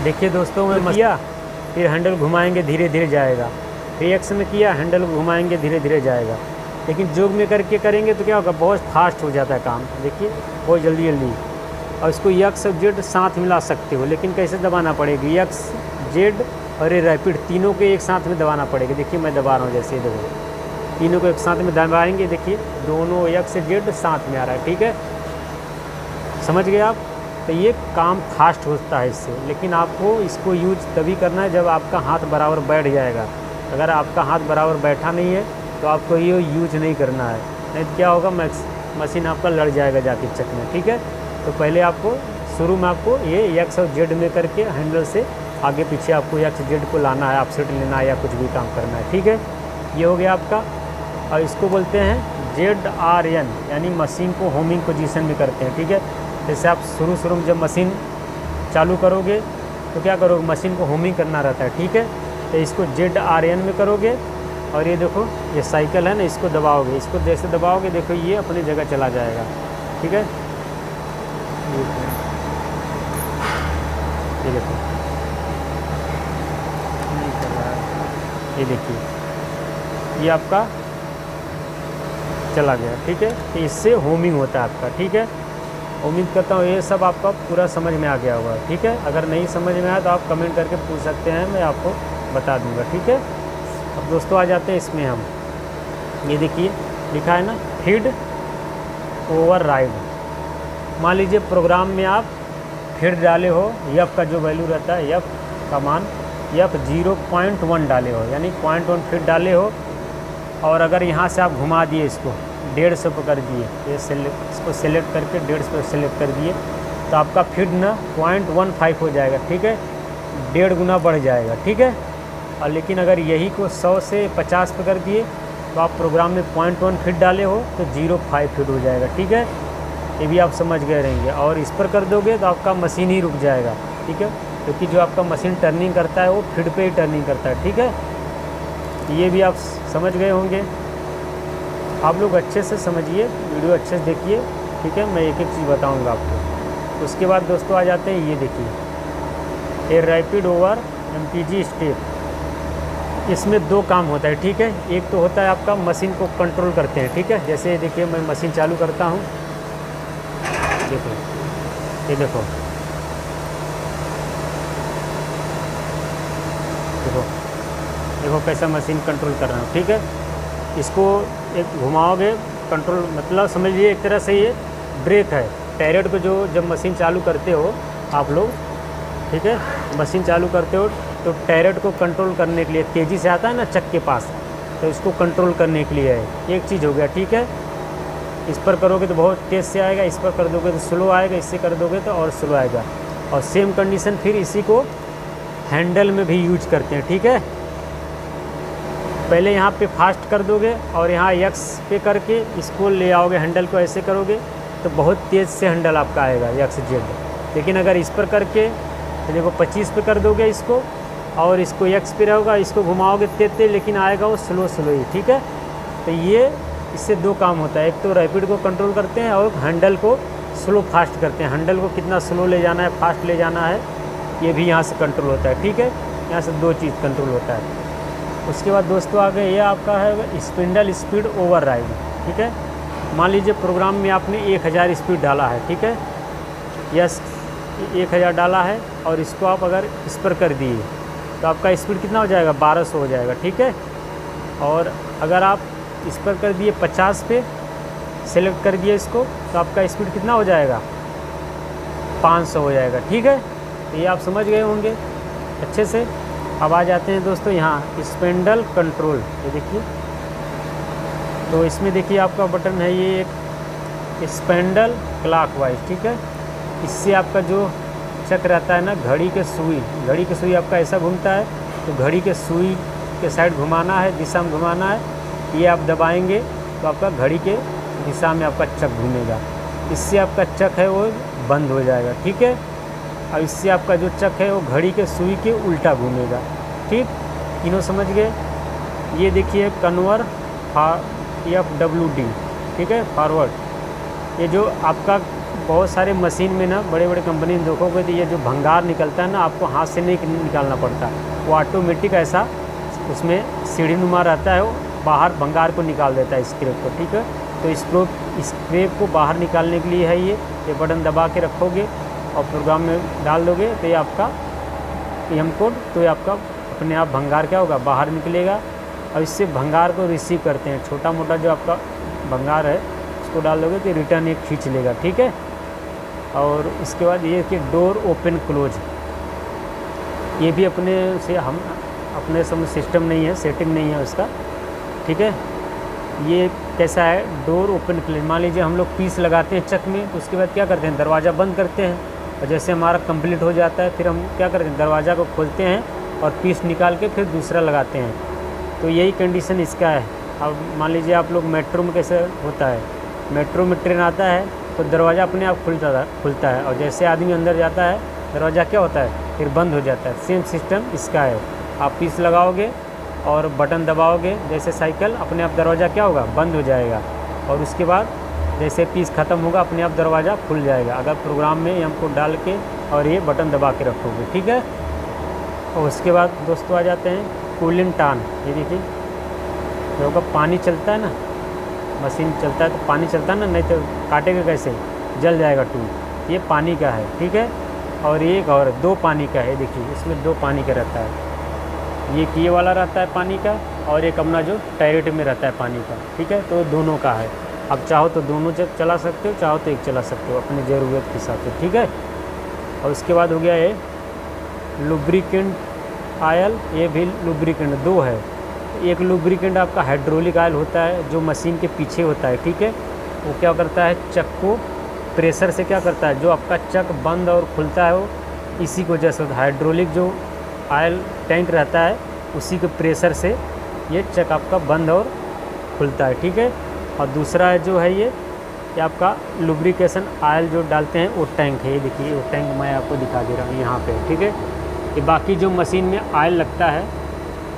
देखिए दोस्तों, मैं किया, फिर हैंडल घुमाएंगे धीरे धीरे जाएगा, फिर एक्स में किया, हैंडल घुमाएंगे धीरे धीरे जाएगा। लेकिन जोग में करके करेंगे तो क्या होगा, बहुत फास्ट हो जाता है काम, देखिए बहुत जल्दी जल्दी। और इसको एक्स और जेड साथ मिला सकते हो, लेकिन कैसे दबाना पड़ेगी, एक्स जेड और ये रैपिड तीनों को एक साथ में दबाना पड़ेगा। देखिए मैं दबा रहा हूँ, जैसे देखो तीनों को एक साथ में दबाएंगे, देखिए दोनों एक्स जेड साथ में आ रहा है, ठीक है, समझ गए आप। तो ये काम फास्ट होता है इससे, लेकिन आपको इसको यूज तभी करना है जब आपका हाथ बराबर बैठ जाएगा। अगर आपका हाथ बराबर बैठा नहीं है तो आपको ये यूज नहीं करना है, नहीं तो क्या होगा, मशीन आपका लड़ जाएगा जाके चक में, ठीक है। तो पहले आपको शुरू में आपको ये एक्स और जेड में करके हैंडल से आगे पीछे आपको एक्स जेड को लाना है, ऑफसेट लेना है या कुछ भी काम करना है, ठीक है। ये हो गया आपका। और इसको बोलते हैं ZRN, यानी मशीन को होमिंग पोजीशन में करते हैं, ठीक है। जैसे आप शुरू में जब मशीन चालू करोगे तो क्या करोगे, मशीन को होमिंग करना रहता है, ठीक है। तो इसको ZRN में करोगे, और ये देखो ये साइकिल है ना, इसको दबाओगे, इसको जैसे दबाओगे देखो ये अपनी जगह चला जाएगा, ठीक है। ये देखो नहीं कर रहा है, ये देखिए ये आपका चला गया, ठीक है। तो इससे होमिंग होता है आपका, ठीक है। उम्मीद करता हूँ ये सब आपका पूरा समझ में आ गया होगा, ठीक है। अगर नहीं समझ में आया तो आप कमेंट करके पूछ सकते हैं, मैं आपको बता दूंगा, ठीक है। अब दोस्तों आ जाते हैं इसमें हम, ये देखिए लिखा है ना, फीड ओवर राइड। मान लीजिए प्रोग्राम में आप फीड डाले हो, यफ का जो वैल्यू रहता है, यफ का मान यफ 0.1 डाले हो, यानी 0.1 फीड डाले हो, और अगर यहाँ से आप घुमा दिए इसको 150 पर कर दिए, ये इसको सेलेक्ट करके 150 पर सेलेक्ट कर दिए, तो आपका फीड ना 0.15 हो जाएगा, ठीक है, 1.5 गुना बढ़ जाएगा, ठीक है। और लेकिन अगर यही को 100 से 50 पर कर दिए तो आप प्रोग्राम में 0.1 फीट डाले हो तो 0.5 फीट हो जाएगा, ठीक है। ये भी आप समझ गए रहेंगे। और इस पर कर दोगे तो आपका मशीन ही रुक जाएगा, ठीक है, क्योंकि जो आपका मशीन टर्निंग करता है वो फीड पे ही टर्निंग करता है, ठीक है। ये भी आप समझ गए होंगे। आप लोग अच्छे से समझिए, वीडियो अच्छे से देखिए, ठीक है, मैं एक एक चीज़ बताऊंगा आपको। उसके बाद दोस्तों आ जाते हैं, ये देखिए ये रैपिड ओवर MPG स्टेप। इसमें दो काम होता है, ठीक है। एक तो होता है आपका मशीन को कंट्रोल करते हैं, ठीक है। जैसे देखिए मैं मशीन चालू करता हूँ, देखो ये देखो देखो देखो कैसा मशीन कंट्रोल कर रहा हूँ, ठीक है। इसको एक घुमाओगे, कंट्रोल मतलब समझ लीजिए एक तरह से ये ब्रेक है। टैरेट को जो जब मशीन चालू करते हो आप लोग, ठीक है, मशीन चालू करते हो तो टैरेट को कंट्रोल करने के लिए तेज़ी से आता है ना चक के पास, तो इसको कंट्रोल करने के लिए है। एक चीज़ हो गया, ठीक है। इस पर करोगे तो बहुत तेज़ से आएगा, इस पर कर दोगे तो स्लो आएगा, इससे कर दोगे तो और स्लो आएगा। और सेम कंडीशन फिर इसी को हैंडल में भी यूज करते हैं, ठीक है। पहले यहाँ पे फास्ट कर दोगे और यहाँ एक्स पे करके इसको ले आओगे, हैंडल को ऐसे करोगे तो बहुत तेज़ से हैंडल आपका आएगा एक्स जेड। लेकिन अगर इस पर करके तो देखो 25 पे कर दोगे इसको, और इसको एक्स पे रहेगा, इसको घुमाओगे तेज, लेकिन आएगा वो स्लो स्लो ही, ठीक है। तो ये इससे दो काम होता है, एक तो रैपिड को कंट्रोल करते हैं और हैंडल को स्लो फास्ट करते हैं। हैंडल को कितना स्लो ले जाना है, फास्ट ले जाना है, ये भी यहाँ से कंट्रोल होता है, ठीक है। यहाँ से दो चीज़ कंट्रोल होता है। उसके बाद दोस्तों आगे ये आपका है स्पिंडल स्पीड ओवर राइड, ठीक है। मान लीजिए प्रोग्राम में आपने 1000 स्पीड डाला है, ठीक है, यस 1000 डाला है, और इसको आप अगर इस पर कर दिए तो आपका स्पीड कितना हो जाएगा, 1200 हो जाएगा, ठीक है। और अगर आप इस पर कर दिए 50 पे सेलेक्ट कर दिए इसको, तो आपका स्पीड कितना हो जाएगा, 500 हो जाएगा, ठीक है। तो ये आप समझ गए होंगे अच्छे से। अब आ जाते हैं दोस्तों यहाँ स्पिंडल कंट्रोल, ये देखिए। तो इसमें देखिए आपका बटन है ये एक स्पिंडल क्लॉकवाइज, ठीक है। इससे आपका जो चक रहता है ना, घड़ी के सुई आपका ऐसा घूमता है, तो घड़ी के सुई के साइड घुमाना है, दिशा में घुमाना है। ये आप दबाएंगे तो आपका घड़ी के दिशा में आपका चक घूमेगा। इससे आपका चक है वो बंद हो जाएगा, ठीक है। और इससे आपका जो चक है वो घड़ी के सुई के उल्टा घूमेगा, ठीक। तीनों समझ गए। ये देखिए कन्वर FWD, ठीक है, फॉरवर्ड। ये जो आपका बहुत सारे मशीन में ना बड़े बड़े कंपनी में देखोगे तो ये जो भंगार निकलता है ना, आपको हाथ से नहीं निकालना पड़ता, वो ऑटोमेटिक ऐसा उसमें सीढ़ी नुमा रहता है, वो बाहर भंगार को निकाल देता है स्क्रैप को। ठीक है, तो स्क्रैप को बाहर निकालने के लिए है ये बटन दबा के रखोगे और प्रोग्राम में डाल दोगे तो ये आपका PM कोड, तो ये आपका अपने आप भंगार क्या होगा, बाहर निकलेगा। और इससे भंगार को रिसीव करते हैं, छोटा मोटा जो आपका भंगार है उसको डाल दोगे तो रिटर्न एक खींच लेगा। ठीक है, और इसके बाद ये कि डोर ओपन क्लोज, ये भी अपने से हम अपने समय सिस्टम नहीं है, सेटिंग नहीं है उसका। ठीक है, ये कैसा है, डोर ओपन क्लोज। मान लीजिए हम लोग पीस लगाते हैं चक में, तो उसके बाद क्या करते हैं, दरवाज़ा बंद करते हैं, और जैसे हमारा कंप्लीट हो जाता है फिर हम क्या करते हैं, दरवाज़ा को खोलते हैं और पीस निकाल के फिर दूसरा लगाते हैं। तो यही कंडीशन इसका है। अब मान लीजिए आप लोग मेट्रो में कैसे होता है, मेट्रो में ट्रेन आता है तो दरवाज़ा अपने आप खुलता है, और जैसे आदमी अंदर जाता है दरवाज़ा क्या होता है, फिर बंद हो जाता है। सेम सिस्टम इसका है, आप पीस लगाओगे और बटन दबाओगे, जैसे साइकिल अपने आप दरवाज़ा क्या होगा, बंद हो जाएगा, और उसके बाद जैसे पीस ख़त्म होगा अपने आप दरवाज़ा खुल जाएगा, अगर प्रोग्राम में हमको डाल के और ये बटन दबा के रखोगे। ठीक है, और उसके बाद दोस्तों आ जाते हैं कूलिंग टान। ये देखिए, जो पानी चलता है ना, मशीन चलता है तो पानी चलता है ना, नहीं तो काटेगा कैसे, जल जाएगा टूल। ये पानी का है। ठीक है, और एक और 2 पानी का है, देखिए इसमें 2 पानी का रहता है, ये वाला रहता है पानी का, और एक अपना जो टैरेट में रहता है पानी का। ठीक है, तो दोनों का है, अब चाहो तो दोनों चला सकते हो, चाहो तो एक चला सकते हो अपनी ज़रूरत के हिसाब से। ठीक है, और उसके बाद हो गया ये लुब्रिकेंट आयल, ये भी लुब्रिकेंट 2 है। एक लुब्रिकेंट आपका हाइड्रोलिक आयल होता है जो मशीन के पीछे होता है। ठीक है, वो क्या करता है, चक को प्रेशर से क्या करता है, जो आपका चक बंद और खुलता है वो इसी को जैसे होता है, हाइड्रोलिक जो आयल टैंक रहता है उसी के प्रेशर से ये चक आपका बंद और खुलता है। ठीक है, और दूसरा जो है ये आपका लुब्रिकेशन आयल जो डालते हैं वो टैंक है, ये देखिए वो टैंक मैं आपको दिखा दे रहा हूँ यहाँ पे। ठीक है, ये बाकी जो मशीन में आयल लगता है,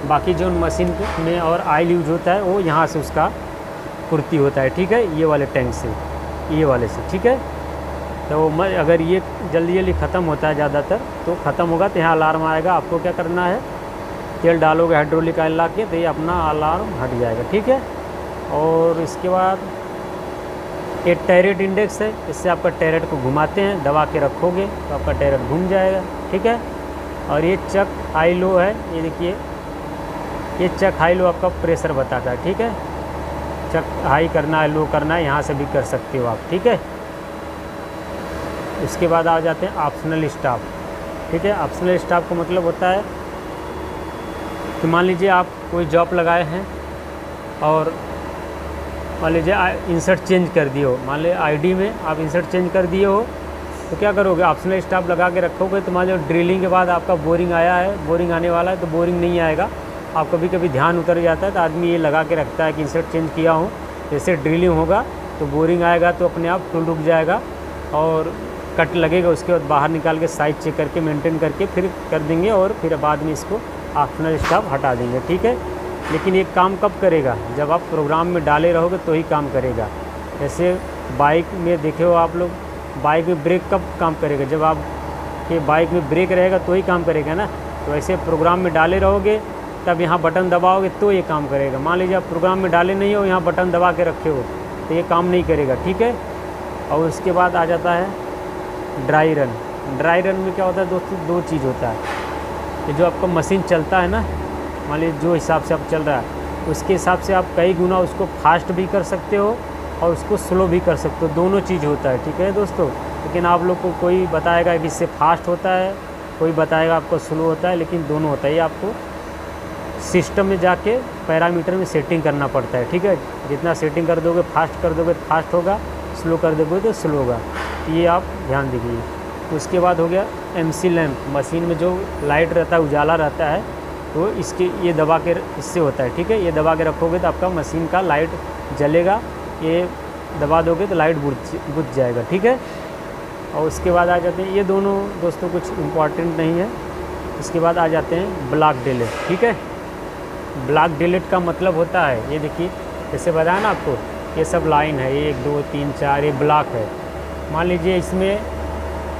बाकी जो मशीन में और आयल यूज होता है वो यहाँ से उसका पूर्ति होता है। ठीक है, ये वाले टैंक से, ये वाले से। ठीक है, तो अगर ये जल्दी जल्दी ख़त्म होता है ज़्यादातर, तो ख़त्म होगा तो यहाँ अलार्म आएगा, आपको क्या करना है, तेल डालोगे हाइड्रोलिक आयल ला के तो ये अपना अलार्म हट जाएगा। ठीक है, और इसके बाद ये टैरेट इंडेक्स है, इससे आपका टैरेट को घुमाते हैं, दबा के रखोगे तो आपका टैरेट घूम जाएगा। ठीक है, और ये चक हाई लो है, ये देखिए ये चक हाई लो आपका प्रेशर बताता है। ठीक है, चक हाई करना है, लो करना है, यहाँ से भी कर सकते हो आप। ठीक है, उसके बाद आ जाते हैं ऑप्शनल स्टॉप। ठीक है, ऑप्शनल स्टॉप का मतलब होता है कि मान लीजिए आप कोई जॉब लगाए हैं और मान लीजिए इंसर्ट चेंज कर दिए हो, मान लीजिए आईडी में आप इंसर्ट चेंज कर दिए हो, तो क्या करोगे, ऑप्शनल स्टॉप लगा के रखोगे, तो मान लीजिए ड्रिलिंग के बाद आपका बोरिंग आया है, बोरिंग आने वाला है, तो बोरिंग नहीं आएगा। आप कभी कभी ध्यान उतर जाता है तो आदमी ये लगा के रखता है कि इंसर्ट चेंज किया हूँ, जैसे ड्रिलिंग होगा तो बोरिंग आएगा तो अपने आप टूल रुक जाएगा और कट लगेगा, उसके बाद बाहर निकाल के साइज चेक करके मेंटेन करके फिर कर देंगे, और फिर बाद में इसको ऑप्शनल स्टॉप हटा देंगे। ठीक है, लेकिन ये काम कब करेगा, जब आप प्रोग्राम में डाले रहोगे तो ही काम करेगा। जैसे बाइक में देखे हो आप लोग, बाइक में ब्रेक कब काम करेगा, जब आप के बाइक में ब्रेक रहेगा तो ही काम करेगा ना। तो ऐसे प्रोग्राम में डाले रहोगे तब यहाँ बटन दबाओगे तो ये काम करेगा। मान लीजिए आप प्रोग्राम में डाले नहीं हो, यहाँ बटन दबा के रखे हो तो ये काम नहीं करेगा। ठीक है, और उसके बाद आ जाता है ड्राई रन। ड्राई रन में क्या होता है दोस्तों, 2 चीज़ होता है, ये जो आपका मशीन चलता है ना, मान लीजिए जो हिसाब से आप चल रहा है उसके हिसाब से आप कई गुना उसको फास्ट भी कर सकते हो और उसको स्लो भी कर सकते हो, दोनों चीज़ होता है। ठीक है दोस्तों, लेकिन आप लोग को कोई बताएगा कि इससे फास्ट होता है, कोई बताएगा आपको स्लो होता है, लेकिन दोनों होता है। ये आपको सिस्टम में जाके पैरामीटर में सेटिंग करना पड़ता है। ठीक है, जितना सेटिंग कर दोगे, फास्ट कर दोगे तो फास्ट होगा, स्लो कर दोगे तो स्लो होगा, ये आप ध्यान दीजिए। उसके बाद हो गया MC लैम्प, मशीन में जो लाइट रहता है, उजाला रहता है, तो इसके ये दबा के इससे होता है। ठीक है, ये दबा के रखोगे तो आपका मशीन का लाइट जलेगा, ये दबा दोगे तो लाइट बुझ जाएगा। ठीक है, और उसके बाद आ जाते हैं, ये दोनों दोस्तों कुछ इम्पॉर्टेंट नहीं है। इसके बाद आ जाते हैं ब्लॉक डिलीट। ठीक है, ब्लॉक डिलीट का मतलब होता है, ये देखिए जैसे बताया ना आपको, ये सब लाइन है, 1 2 3 4, ये ब्लॉक है। मान लीजिए इसमें